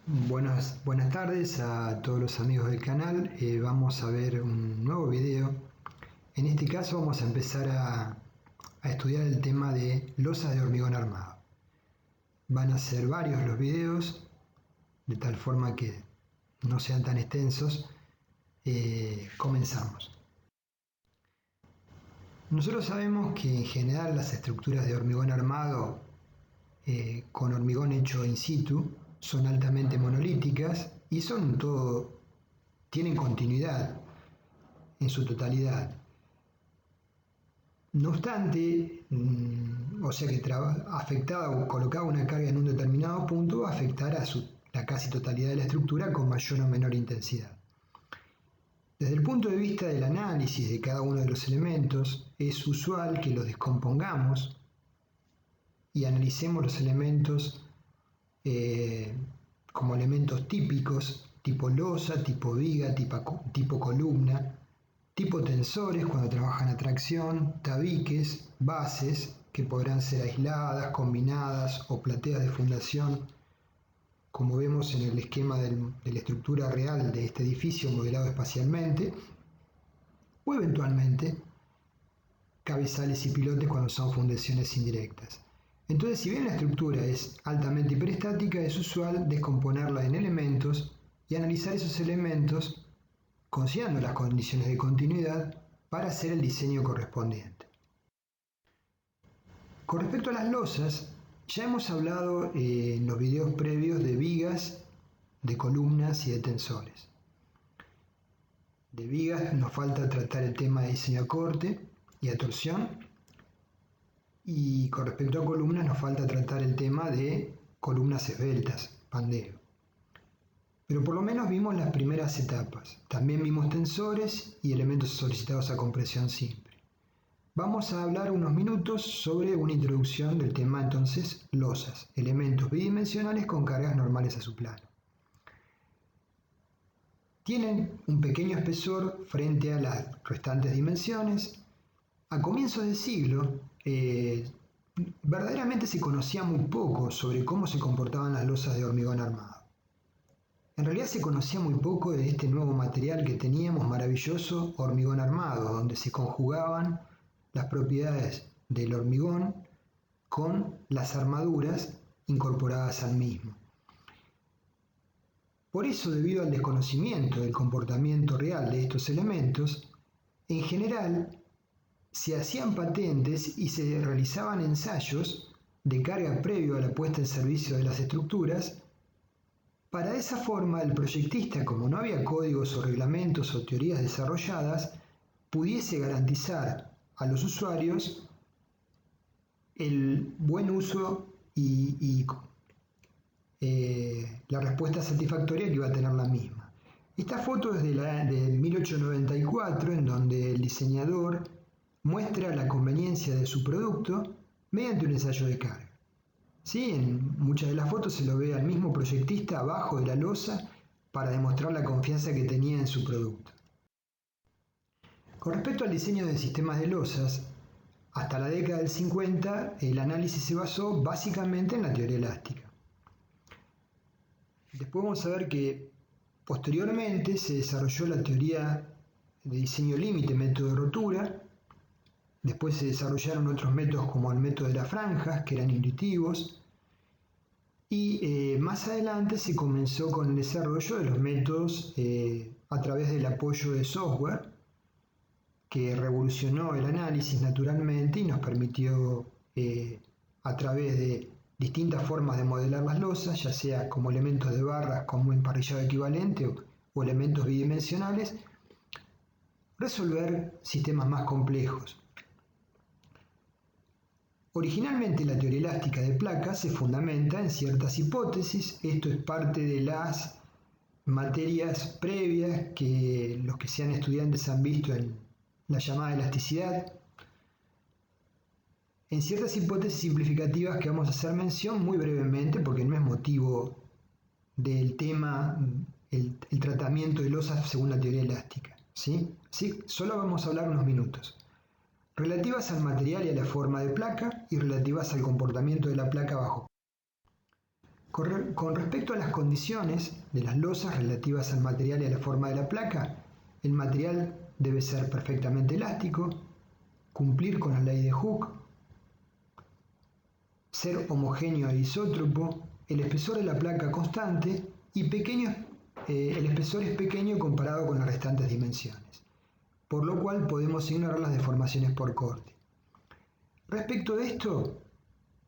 Buenas tardes a todos los amigos del canal. Vamos a ver un nuevo video. En este caso vamos a empezar a estudiar el tema de losas de hormigón armado. Van a ser varios los videos, de tal forma que no sean tan extensos. Comenzamos. Nosotros sabemos que en general las estructuras de hormigón armado con hormigón hecho in situ son altamente monolíticas y tienen continuidad en su totalidad. No obstante, o sea que afectada o colocada una carga en un determinado punto va a afectar a la casi totalidad de la estructura con mayor o menor intensidad. Desde el punto de vista del análisis de cada uno de los elementos, es usual que los descompongamos y analicemos los elementos como elementos típicos, tipo losa, tipo viga, tipo columna, tipo tensores cuando trabajan a tracción, tabiques, bases que podrán ser aisladas, combinadas o plateas de fundación, como vemos en el esquema de la estructura real de este edificio modelado espacialmente, o eventualmente cabezales y pilotes cuando son fundaciones indirectas. Entonces, si bien la estructura es altamente hiperestática, es usual descomponerla en elementos y analizar esos elementos considerando las condiciones de continuidad para hacer el diseño correspondiente. Con respecto a las losas, ya hemos hablado en los videos previos de vigas, de columnas y de tensores. De vigas nos falta tratar el tema de diseño a corte y a torsión. Y con respecto a columnas nos falta tratar el tema de columnas esbeltas, pandeo. Pero por lo menos vimos las primeras etapas. También vimos tensores y elementos solicitados a compresión simple. Vamos a hablar unos minutos sobre una introducción del tema entonces losas, elementos bidimensionales con cargas normales a su plano. Tienen un pequeño espesor frente a las restantes dimensiones. A comienzos del siglo, verdaderamente se conocía muy poco sobre cómo se comportaban las losas de hormigón armado. En realidad se conocía muy poco de este nuevo material que teníamos, maravilloso hormigón armado, donde se conjugaban las propiedades del hormigón con las armaduras incorporadas al mismo. Por eso, debido al desconocimiento del comportamiento real de estos elementos, en general se hacían patentes y se realizaban ensayos de carga previo a la puesta en servicio de las estructuras. Para de esa forma, el proyectista, como no había códigos o reglamentos o teorías desarrolladas, pudiese garantizar a los usuarios el buen uso y la respuesta satisfactoria que iba a tener la misma. Esta foto es de 1894, en donde el diseñador muestra la conveniencia de su producto mediante un ensayo de carga. ¿Sí? En muchas de las fotos se lo ve al mismo proyectista abajo de la losa para demostrar la confianza que tenía en su producto. Con respecto al diseño de sistemas de losas, hasta la década del 50 el análisis se basó básicamente en la teoría elástica. Después vamos a ver que posteriormente se desarrolló la teoría de diseño límite, método de rotura. Después se desarrollaron otros métodos como el método de las franjas, que eran intuitivos. Y más adelante se comenzó con el desarrollo de los métodos a través del apoyo de software, que revolucionó el análisis naturalmente y nos permitió a través de distintas formas de modelar las losas, ya sea como elementos de barras, como emparrillado equivalente o elementos bidimensionales, resolver sistemas más complejos. Originalmente la teoría elástica de placas se fundamenta en ciertas hipótesis. Esto es parte de las materias previas que los que sean estudiantes han visto en la llamada elasticidad. En ciertas hipótesis simplificativas que vamos a hacer mención muy brevemente, porque no es motivo del tema el tratamiento de losas según la teoría elástica. ¿Sí? Solo vamos a hablar unos minutos. Relativas al material y a la forma de placa y relativas al comportamiento de la placa bajo. Con respecto a las condiciones de las losas relativas al material y a la forma de la placa, el material debe ser perfectamente elástico, cumplir con la ley de Hooke, ser homogéneo e isótropo, el espesor de la placa constante y el espesor es pequeño comparado con las restantes dimensiones, por lo cual podemos ignorar las deformaciones por corte. Respecto de esto,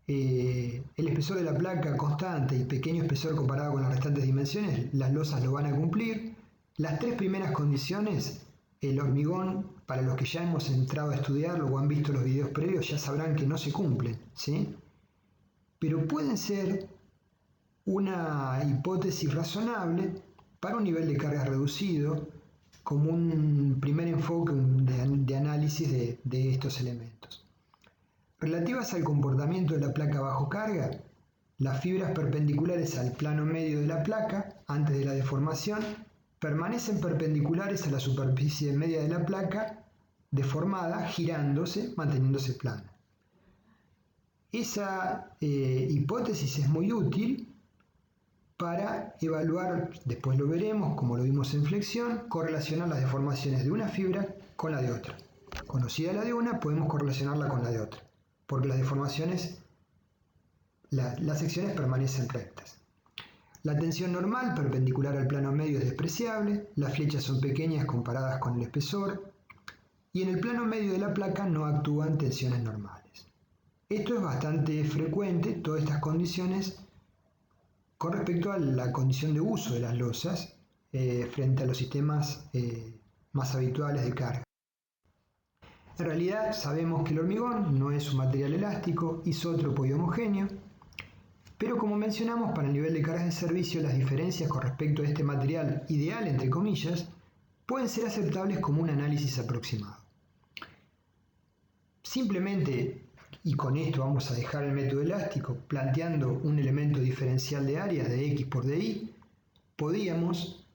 el espesor de la placa constante y pequeño espesor comparado con las restantes dimensiones, las losas lo van a cumplir. Las tres primeras condiciones, el hormigón, para los que ya hemos entrado a estudiarlo o han visto los videos previos, ya sabrán que no se cumplen, ¿sí? Pero pueden ser una hipótesis razonable para un nivel de carga reducido, como un primer enfoque de análisis de estos elementos. Relativas al comportamiento de la placa bajo carga, las fibras perpendiculares al plano medio de la placa, antes de la deformación, permanecen perpendiculares a la superficie media de la placa deformada, girándose, manteniéndose plana. Esa hipótesis es muy útil para evaluar, después lo veremos, como lo vimos en flexión, correlacionar las deformaciones de una fibra con la de otra. Conocida la de una, podemos correlacionarla con la de otra, porque las deformaciones, las secciones permanecen rectas. La tensión normal perpendicular al plano medio es despreciable, las flechas son pequeñas comparadas con el espesor, y en el plano medio de la placa no actúan tensiones normales. Esto es bastante frecuente, todas estas condiciones, con respecto a la condición de uso de las losas frente a los sistemas más habituales de carga. En realidad sabemos que el hormigón no es un material elástico, isótropo y homogéneo, pero como mencionamos, para el nivel de cargas de servicio las diferencias con respecto a este material ideal, entre comillas, pueden ser aceptables como un análisis aproximado. Simplemente, y con esto vamos a dejar el método elástico, planteando un elemento diferencial de área de X por DY, podíamos,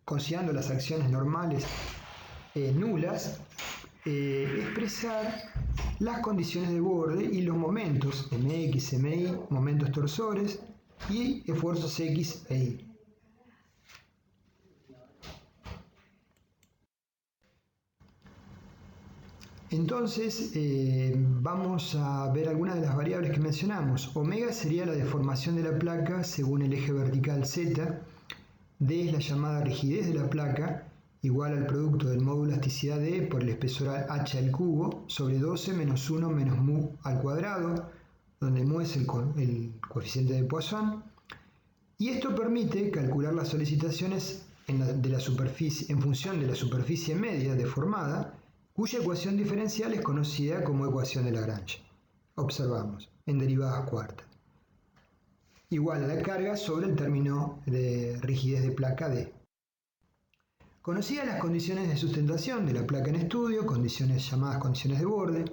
considerando las acciones normales nulas, expresar las condiciones de borde y los momentos MX, MY, momentos torsores y esfuerzos X e Y. Entonces vamos a ver algunas de las variables que mencionamos. Omega sería la deformación de la placa según el eje vertical Z, D es la llamada rigidez de la placa, igual al producto del módulo elasticidad D por el espesor H al cubo sobre 12 menos 1 menos mu al cuadrado, donde mu es el coeficiente de Poisson, y esto permite calcular las solicitaciones en función de la superficie media deformada, cuya ecuación diferencial es conocida como ecuación de Lagrange. Observamos, en derivadas cuartas. Igual a la carga sobre el término de rigidez de placa D. Conocidas las condiciones de sustentación de la placa en estudio, condiciones llamadas condiciones de borde,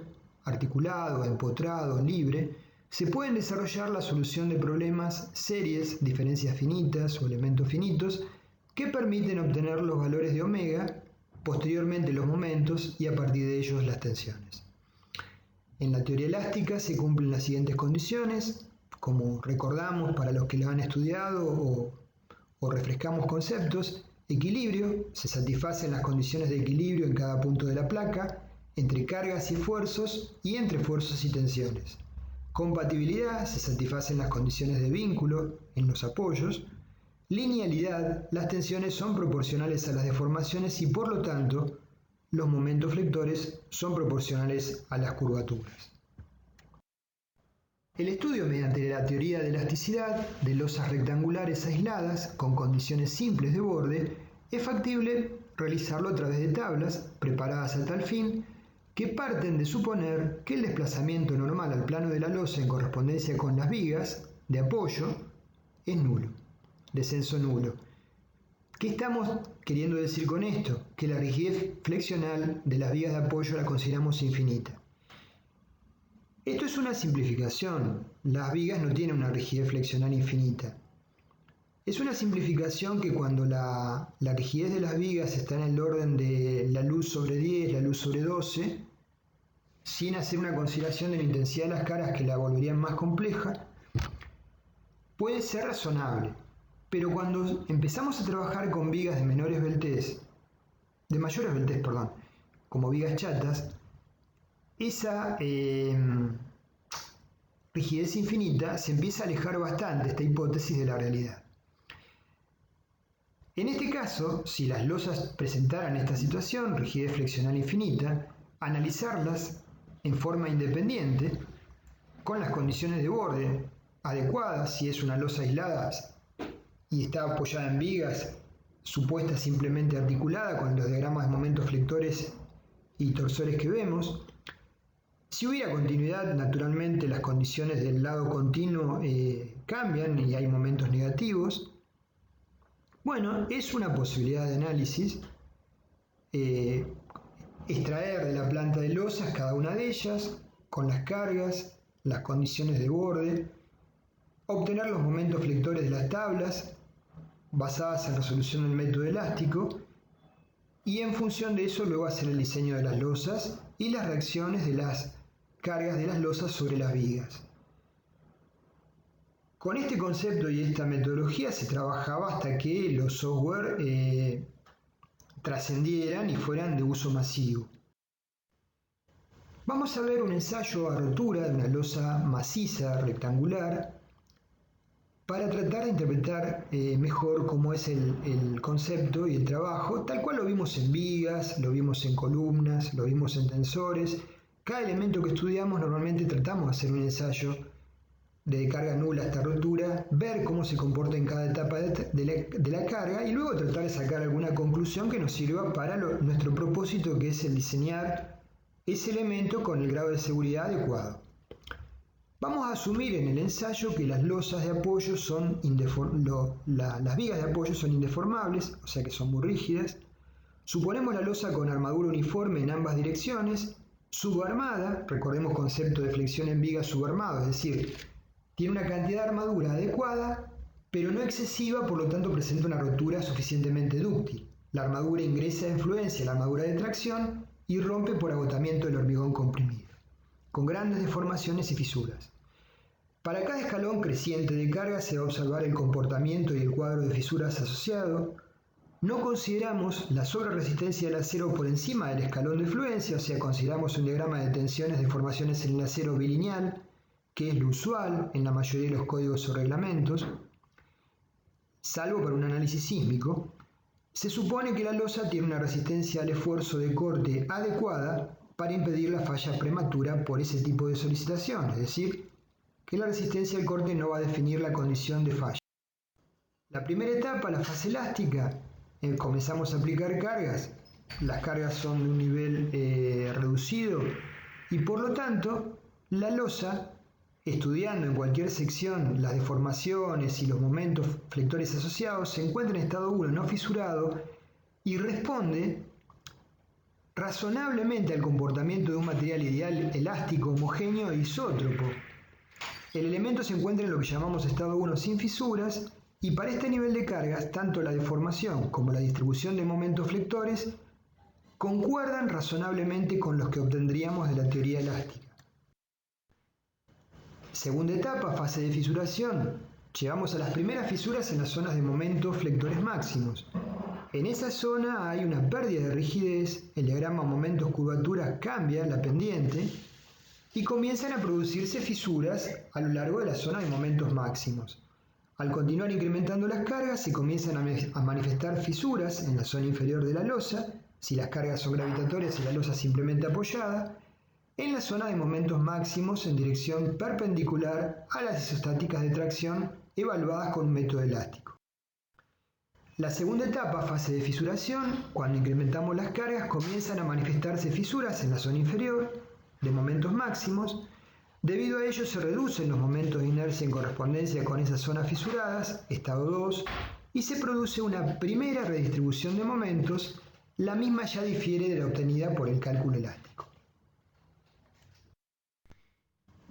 articulado, empotrado, libre, se pueden desarrollar la solución de problemas, series, diferencias finitas o elementos finitos que permiten obtener los valores de omega, posteriormente los momentos y a partir de ellos las tensiones. En la teoría elástica se cumplen las siguientes condiciones, como recordamos para los que lo han estudiado o refrescamos conceptos. Equilibrio, se satisfacen las condiciones de equilibrio en cada punto de la placa, entre cargas y esfuerzos y entre esfuerzos y tensiones. Compatibilidad, se satisfacen las condiciones de vínculo en los apoyos. Linealidad, las tensiones son proporcionales a las deformaciones y por lo tanto los momentos flectores son proporcionales a las curvaturas. El estudio mediante la teoría de elasticidad de losas rectangulares aisladas con condiciones simples de borde es factible realizarlo a través de tablas preparadas a tal fin que parten de suponer que el desplazamiento normal al plano de la losa en correspondencia con las vigas de apoyo es nulo, descenso nulo. ¿Qué estamos queriendo decir con esto? Que la rigidez flexional de las vigas de apoyo la consideramos infinita. Esto es una simplificación. Las vigas no tienen una rigidez flexional infinita. Es una simplificación que cuando la rigidez de las vigas está en el orden de la luz sobre 10, la luz sobre 12, sin hacer una consideración de la intensidad de las caras que la volverían más compleja, puede ser razonable, pero cuando empezamos a trabajar con vigas de mayores beltés, como vigas chatas, esa rigidez infinita se empieza a alejar bastante esta hipótesis de la realidad. En este caso, si las losas presentaran esta situación, rigidez flexional infinita, analizarlas en forma independiente, con las condiciones de borde adecuadas, si es una losa aislada y está apoyada en vigas, supuesta simplemente articulada con los diagramas de momentos flectores y torsores que vemos. Si hubiera continuidad, naturalmente las condiciones del lado continuo cambian y hay momentos negativos. Bueno, es una posibilidad de análisis extraer de la planta de losas cada una de ellas, con las cargas, las condiciones de borde, obtener los momentos flectores de las tablas, basadas en resolución del método elástico, y en función de eso luego hacer el diseño de las losas y las reacciones de las cargas de las losas sobre las vigas. Con este concepto y esta metodología se trabajaba hasta que los software trascendieran y fueran de uso masivo. Vamos a ver un ensayo a rotura de una losa maciza rectangular para tratar de interpretar mejor cómo es el concepto y el trabajo, tal cual lo vimos en vigas, lo vimos en columnas, lo vimos en tensores. Cada elemento que estudiamos normalmente tratamos de hacer un ensayo de carga nula hasta rotura, ver cómo se comporta en cada etapa de la carga y luego tratar de sacar alguna conclusión que nos sirva para nuestro propósito, que es el diseñar ese elemento con el grado de seguridad adecuado. Vamos a asumir en el ensayo que las losas de apoyo son las vigas de apoyo son indeformables, o sea que son muy rígidas. Suponemos la losa con armadura uniforme en ambas direcciones, subarmada, recordemos concepto de flexión en viga subarmado, es decir, tiene una cantidad de armadura adecuada, pero no excesiva, por lo tanto presenta una rotura suficientemente dúctil. La armadura ingresa de influencia a la armadura de tracción y rompe por agotamiento del hormigón comprimido, con grandes deformaciones y fisuras. Para cada escalón creciente de carga se va a observar el comportamiento y el cuadro de fisuras asociado. No consideramos la sobreresistencia del acero por encima del escalón de fluencia, o sea, consideramos un diagrama de tensiones de deformaciones en el acero bilineal, que es lo usual en la mayoría de los códigos o reglamentos, salvo para un análisis sísmico. Se supone que la losa tiene una resistencia al esfuerzo de corte adecuada para impedir la falla prematura por ese tipo de solicitación, es decir, que la resistencia al corte no va a definir la condición de falla. La primera etapa, la fase elástica, comenzamos a aplicar cargas. Las cargas son de un nivel reducido y por lo tanto la losa, estudiando en cualquier sección las deformaciones y los momentos flectores asociados, se encuentra en estado 1 no fisurado y responde razonablemente al comportamiento de un material ideal elástico, homogéneo e isótropo. El elemento se encuentra en lo que llamamos estado 1 sin fisuras y para este nivel de cargas, tanto la deformación como la distribución de momentos flectores concuerdan razonablemente con los que obtendríamos de la teoría elástica. Segunda etapa, fase de fisuración. Llegamos a las primeras fisuras en las zonas de momentos flectores máximos. En esa zona hay una pérdida de rigidez, el diagrama momentos curvaturas cambia la pendiente y comienzan a producirse fisuras a lo largo de la zona de momentos máximos. Al continuar incrementando las cargas se comienzan a manifestar fisuras en la zona inferior de la losa, si las cargas son gravitatorias y la losa simplemente apoyada, en la zona de momentos máximos en dirección perpendicular a las isostáticas de tracción evaluadas con un método elástico. La segunda etapa, fase de fisuración, cuando incrementamos las cargas comienzan a manifestarse fisuras en la zona inferior de momentos máximos. Debido a ello se reducen los momentos de inercia en correspondencia con esas zonas fisuradas, estado 2, y se produce una primera redistribución de momentos, la misma ya difiere de la obtenida por el cálculo elástico.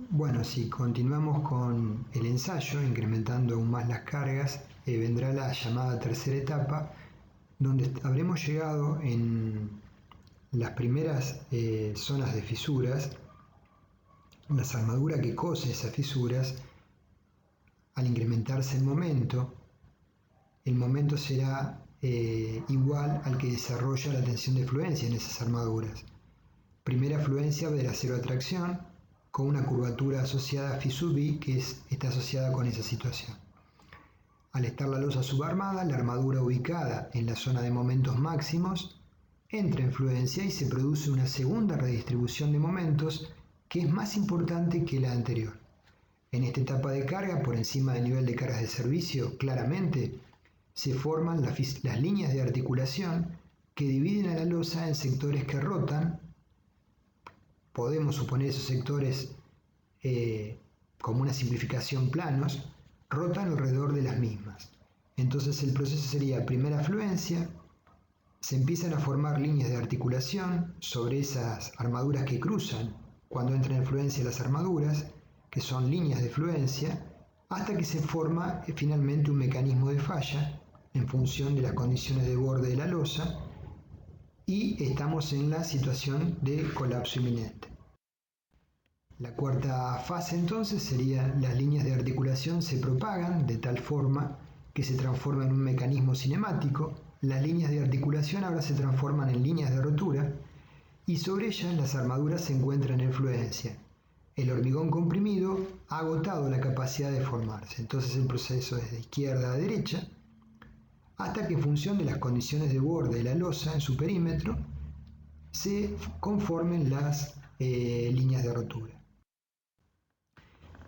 Bueno, si continuamos con el ensayo, incrementando aún más las cargas, vendrá la llamada tercera etapa, donde habremos llegado en las primeras zonas de fisuras, las armaduras que cose esas fisuras, al incrementarse el momento será igual al que desarrolla la tensión de fluencia en esas armaduras. Primera fluencia verá cero atracción, con una curvatura asociada phi sub i que está asociada con esa situación. Al estar la losa subarmada, la armadura ubicada en la zona de momentos máximos entra en fluencia y se produce una segunda redistribución de momentos que es más importante que la anterior. En esta etapa de carga, por encima del nivel de cargas de servicio, claramente se forman las líneas de articulación que dividen a la losa en sectores que rotan. Podemos suponer esos sectores como una simplificación planos, rotan alrededor de las mismas. Entonces el proceso sería primera fluencia, se empiezan a formar líneas de articulación sobre esas armaduras que cruzan cuando entran en fluencia las armaduras, que son líneas de fluencia, hasta que se forma finalmente un mecanismo de falla en función de las condiciones de borde de la losa y estamos en la situación de colapso inminente. La cuarta fase entonces sería las líneas de articulación se propagan de tal forma que se transforma en un mecanismo cinemático. Las líneas de articulación ahora se transforman en líneas de rotura y sobre ellas las armaduras se encuentran en fluencia. El hormigón comprimido ha agotado la capacidad de formarse, entonces el proceso es de izquierda a derecha hasta que en función de las condiciones de borde de la losa en su perímetro se conformen las líneas de rotura.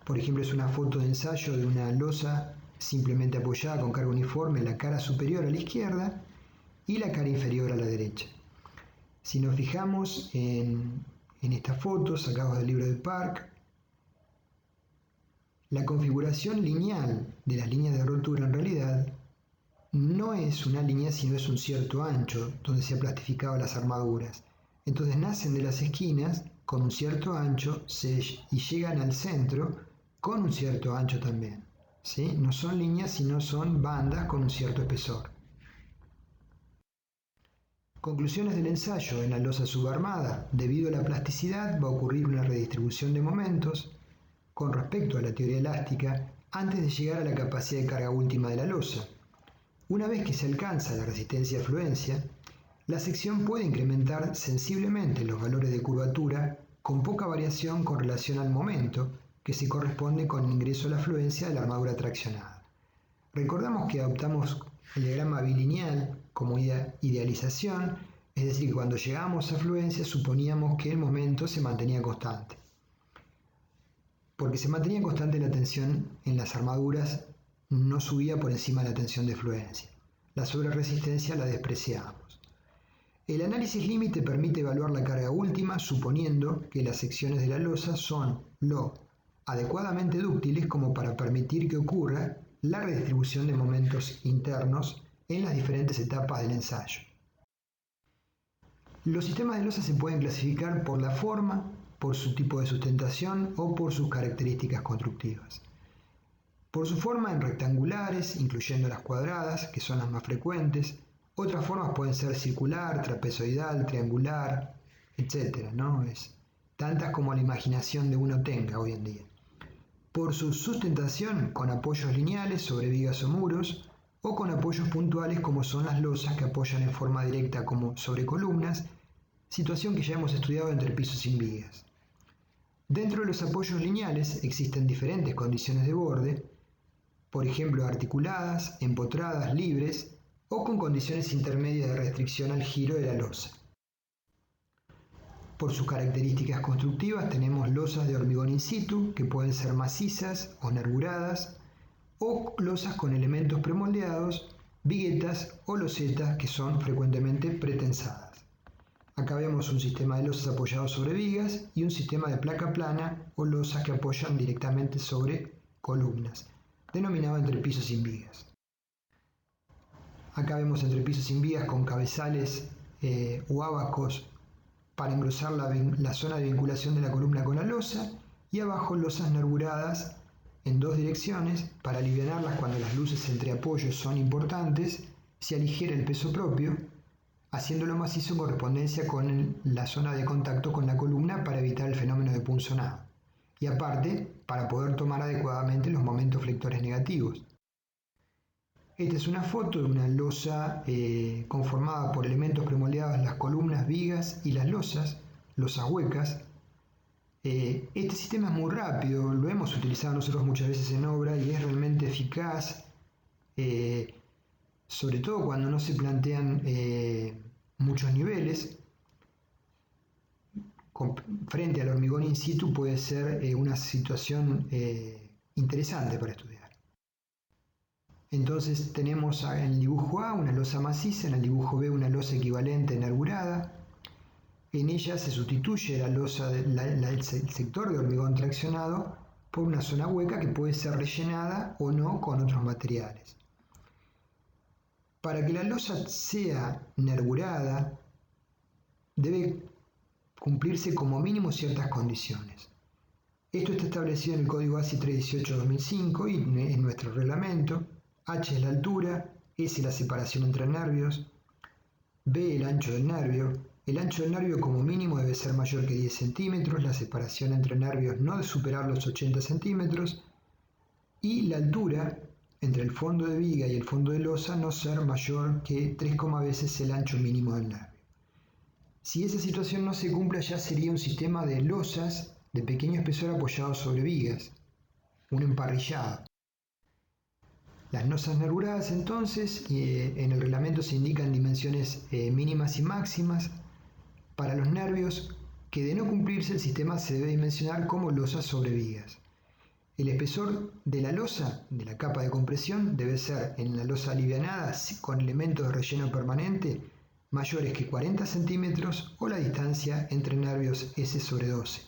Por ejemplo, es una foto de ensayo de una losa simplemente apoyada con carga uniforme, la cara superior a la izquierda y la cara inferior a la derecha. Si nos fijamos en estas fotos sacadas del libro de Park, la configuración lineal de las líneas de rotura en realidad no es una línea, sino es un cierto ancho donde se han plastificado las armaduras. Entonces nacen de las esquinas con un cierto ancho y llegan al centro con un cierto ancho también. ¿Sí? No son líneas, sino son bandas con un cierto espesor. Conclusiones del ensayo. En la losa subarmada, debido a la plasticidad, va a ocurrir una redistribución de momentos con respecto a la teoría elástica antes de llegar a la capacidad de carga última de la losa. Una vez que se alcanza la resistencia a fluencia, la sección puede incrementar sensiblemente los valores de curvatura con poca variación con relación al momento que se corresponde con el ingreso a la fluencia de la armadura traccionada. Recordamos que adoptamos el diagrama bilineal como idealización, es decir, que cuando llegamos a fluencia suponíamos que el momento se mantenía constante. Porque se mantenía constante la tensión en las armaduras, no subía por encima de la tensión de fluencia. La sobreresistencia la despreciamos. El análisis límite permite evaluar la carga última suponiendo que las secciones de la losa son lo adecuadamente dúctiles como para permitir que ocurra la redistribución de momentos internos en las diferentes etapas del ensayo. Los sistemas de losa se pueden clasificar por la forma, por su tipo de sustentación o por sus características constructivas. Por su forma en rectangulares, incluyendo las cuadradas, que son las más frecuentes. Otras formas pueden ser circular, trapezoidal, triangular, etc. Es tantas como la imaginación de uno tenga hoy en día. Por su sustentación con apoyos lineales sobre vigas o muros, o con apoyos puntuales como son las losas que apoyan en forma directa como sobre columnas, situación que ya hemos estudiado entre pisos sin vigas. Dentro de los apoyos lineales existen diferentes condiciones de borde, por ejemplo articuladas, empotradas, libres o con condiciones intermedias de restricción al giro de la losa. Por sus características constructivas tenemos losas de hormigón in situ que pueden ser macizas o nervuradas o losas con elementos premoldeados, viguetas o losetas que son frecuentemente pretensadas. Acá vemos un sistema de losas apoyados sobre vigas y un sistema de placa plana o losas que apoyan directamente sobre columnas, denominado entrepiso sin vigas. Acá vemos entrepiso sin vigas con cabezales o abacos para engrosar la zona de vinculación de la columna con la losa y abajo losas nervuradas en dos direcciones para alivianarlas cuando las luces entre apoyos son importantes, se aligera el peso propio, haciéndolo macizo en correspondencia con la zona de contacto con la columna para evitar el fenómeno de punzonado. y aparte para poder tomar adecuadamente los momentos flectores negativos. Esta es una foto de una losa conformada por elementos premoldeados en las columnas, vigas y las losas huecas. Este sistema es muy rápido, lo hemos utilizado nosotros muchas veces en obra y es realmente eficaz, sobre todo cuando no se plantean muchos niveles. Frente al hormigón in situ puede ser una situación interesante para estudiar. Entonces tenemos en el dibujo A una losa maciza, en el dibujo B una losa equivalente nervurada. En ella se sustituye la losa el sector de hormigón traccionado por una zona hueca que puede ser rellenada o no con otros materiales. Para que la losa sea nervurada debe cumplirse como mínimo ciertas condiciones. Esto está establecido en el código ASI 318-2005 y en nuestro reglamento. H es la altura, S la separación entre nervios, B el ancho del nervio. El ancho del nervio como mínimo debe ser mayor que 10 centímetros, la separación entre nervios no debe superar los 80 centímetros y la altura entre el fondo de viga y el fondo de losa no ser mayor que 3, veces el ancho mínimo del nervio. Si esa situación no se cumple, ya sería un sistema de losas de pequeño espesor apoyados sobre vigas, un emparrillado. Las losas nervuradas entonces, en el reglamento se indican dimensiones mínimas y máximas. Para los nervios que de no cumplirse el sistema se debe dimensionar como losas sobre vigas. El espesor de la losa, de la capa de compresión, debe ser en la losa alivianada con elementos de relleno permanente mayores que 40 centímetros o la distancia entre nervios S sobre 12.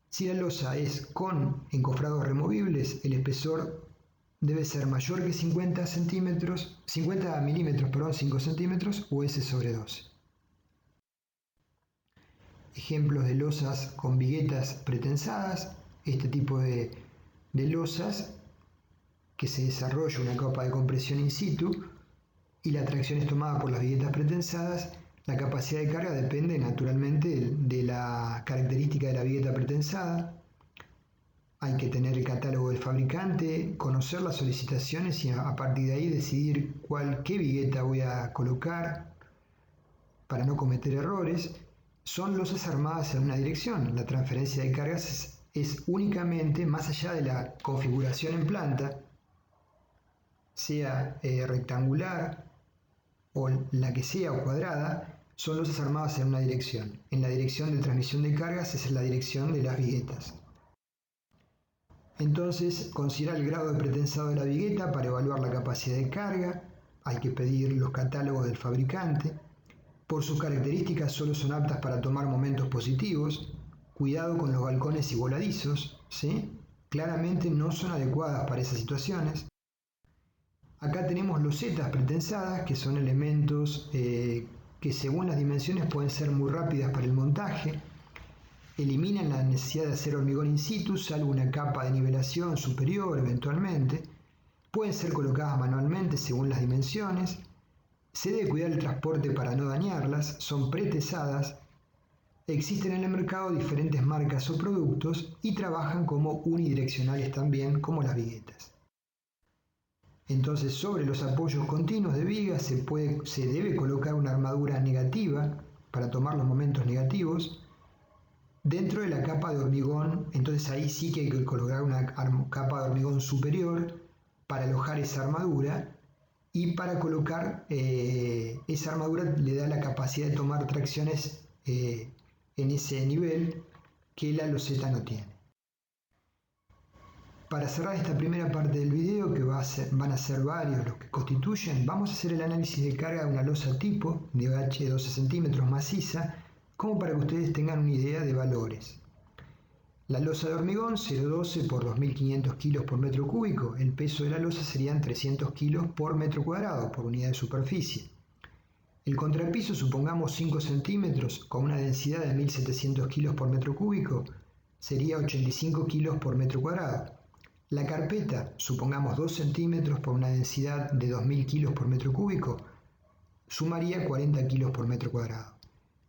Si la losa es con encofrados removibles, el espesor debe ser mayor que 50 milímetros, 5 centímetros o S sobre 12. Ejemplos de losas con viguetas pretensadas. Este tipo de losas que se desarrolla una capa de compresión in situ y la tracción es tomada por las viguetas pretensadas. La capacidad de carga depende naturalmente de la característica de la vigueta pretensada. Hay que tener el catálogo del fabricante, conocer las solicitaciones y a partir de ahí decidir qué vigueta voy a colocar para no cometer errores. Son losas armadas en una dirección. La transferencia de cargas es únicamente más allá de la configuración en planta, sea rectangular o la que sea o cuadrada, son losas armadas en una dirección. En la dirección de transmisión de cargas es la dirección de las viguetas. Entonces, considerar el grado de pretensado de la vigueta para evaluar la capacidad de carga. Hay que pedir los catálogos del fabricante. Por sus características solo son aptas para tomar momentos positivos. Cuidado con los balcones y voladizos, ¿sí? Claramente no son adecuadas para esas situaciones. Acá tenemos losetas pretensadas, que son elementos que según las dimensiones pueden ser muy rápidas para el montaje. Eliminan la necesidad de hacer hormigón in situ, salvo una capa de nivelación superior eventualmente. Pueden ser colocadas manualmente según las dimensiones. Se debe cuidar el transporte para no dañarlas. Son pretesadas. Existen en el mercado diferentes marcas o productos y trabajan como unidireccionales también, como las viguetas. Entonces, sobre los apoyos continuos de vigas se debe colocar una armadura negativa para tomar los momentos negativos. Dentro de la capa de hormigón, entonces ahí sí que hay que colocar una capa de hormigón superior para alojar esa armadura y para colocar esa armadura le da la capacidad de tomar tracciones en ese nivel que la loseta no tiene. Para cerrar esta primera parte del video, que van a ser varios los que constituyen, vamos a hacer el análisis de carga de una losa tipo de H 12 centímetros maciza, como para que ustedes tengan una idea de valores. La losa de hormigón 0,12 por 2.500 kilos por metro cúbico. El peso de la losa serían 300 kilos por metro cuadrado por unidad de superficie. El contrapiso, supongamos 5 centímetros con una densidad de 1.700 kilos por metro cúbico, sería 85 kilos por metro cuadrado. La carpeta, supongamos 2 centímetros por una densidad de 2.000 kilos por metro cúbico, sumaría 40 kilos por metro cuadrado.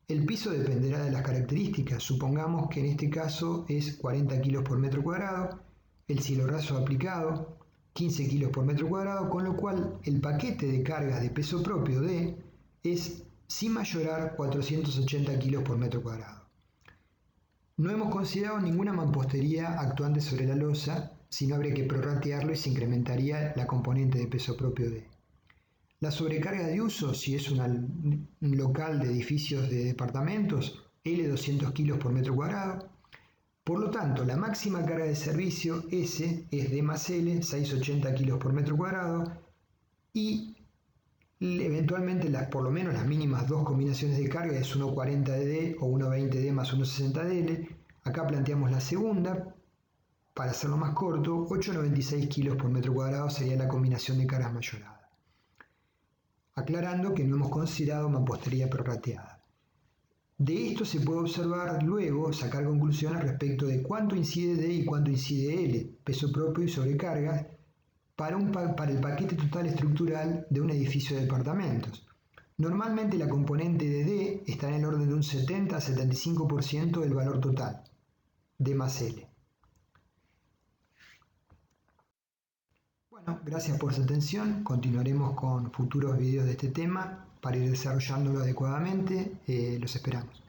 El piso dependerá de las características, supongamos que en este caso es 40 kilos por metro cuadrado, el cielo raso aplicado 15 kilos por metro cuadrado, con lo cual el paquete de cargas de peso propio D es sin mayorar 480 kilos por metro cuadrado. No hemos considerado ninguna mampostería actuante sobre la losa, sino habría que prorratearlo y se incrementaría la componente de peso propio D. La sobrecarga de uso, si es un local de edificios de departamentos, L 200 kilos por metro cuadrado. Por lo tanto, la máxima carga de servicio S es D más L, 680 kilos por metro cuadrado, y eventualmente por lo menos las mínimas dos combinaciones de carga es 1,40 de D o 1,20 D más 1,60 de L. Acá planteamos la segunda, para hacerlo más corto, 8,96 kilos por metro cuadrado sería la combinación de cargas mayorada. Aclarando que no hemos considerado mampostería prorrateada. De esto se puede observar luego, sacar conclusiones respecto de cuánto incide D y cuánto incide L, peso propio y sobrecarga, para el paquete total estructural de un edificio de departamentos. Normalmente la componente de D está en el orden de un 70 a 75% del valor total, D más L. Bueno, gracias por su atención. Continuaremos con futuros videos de este tema para ir desarrollándolo adecuadamente. Los esperamos.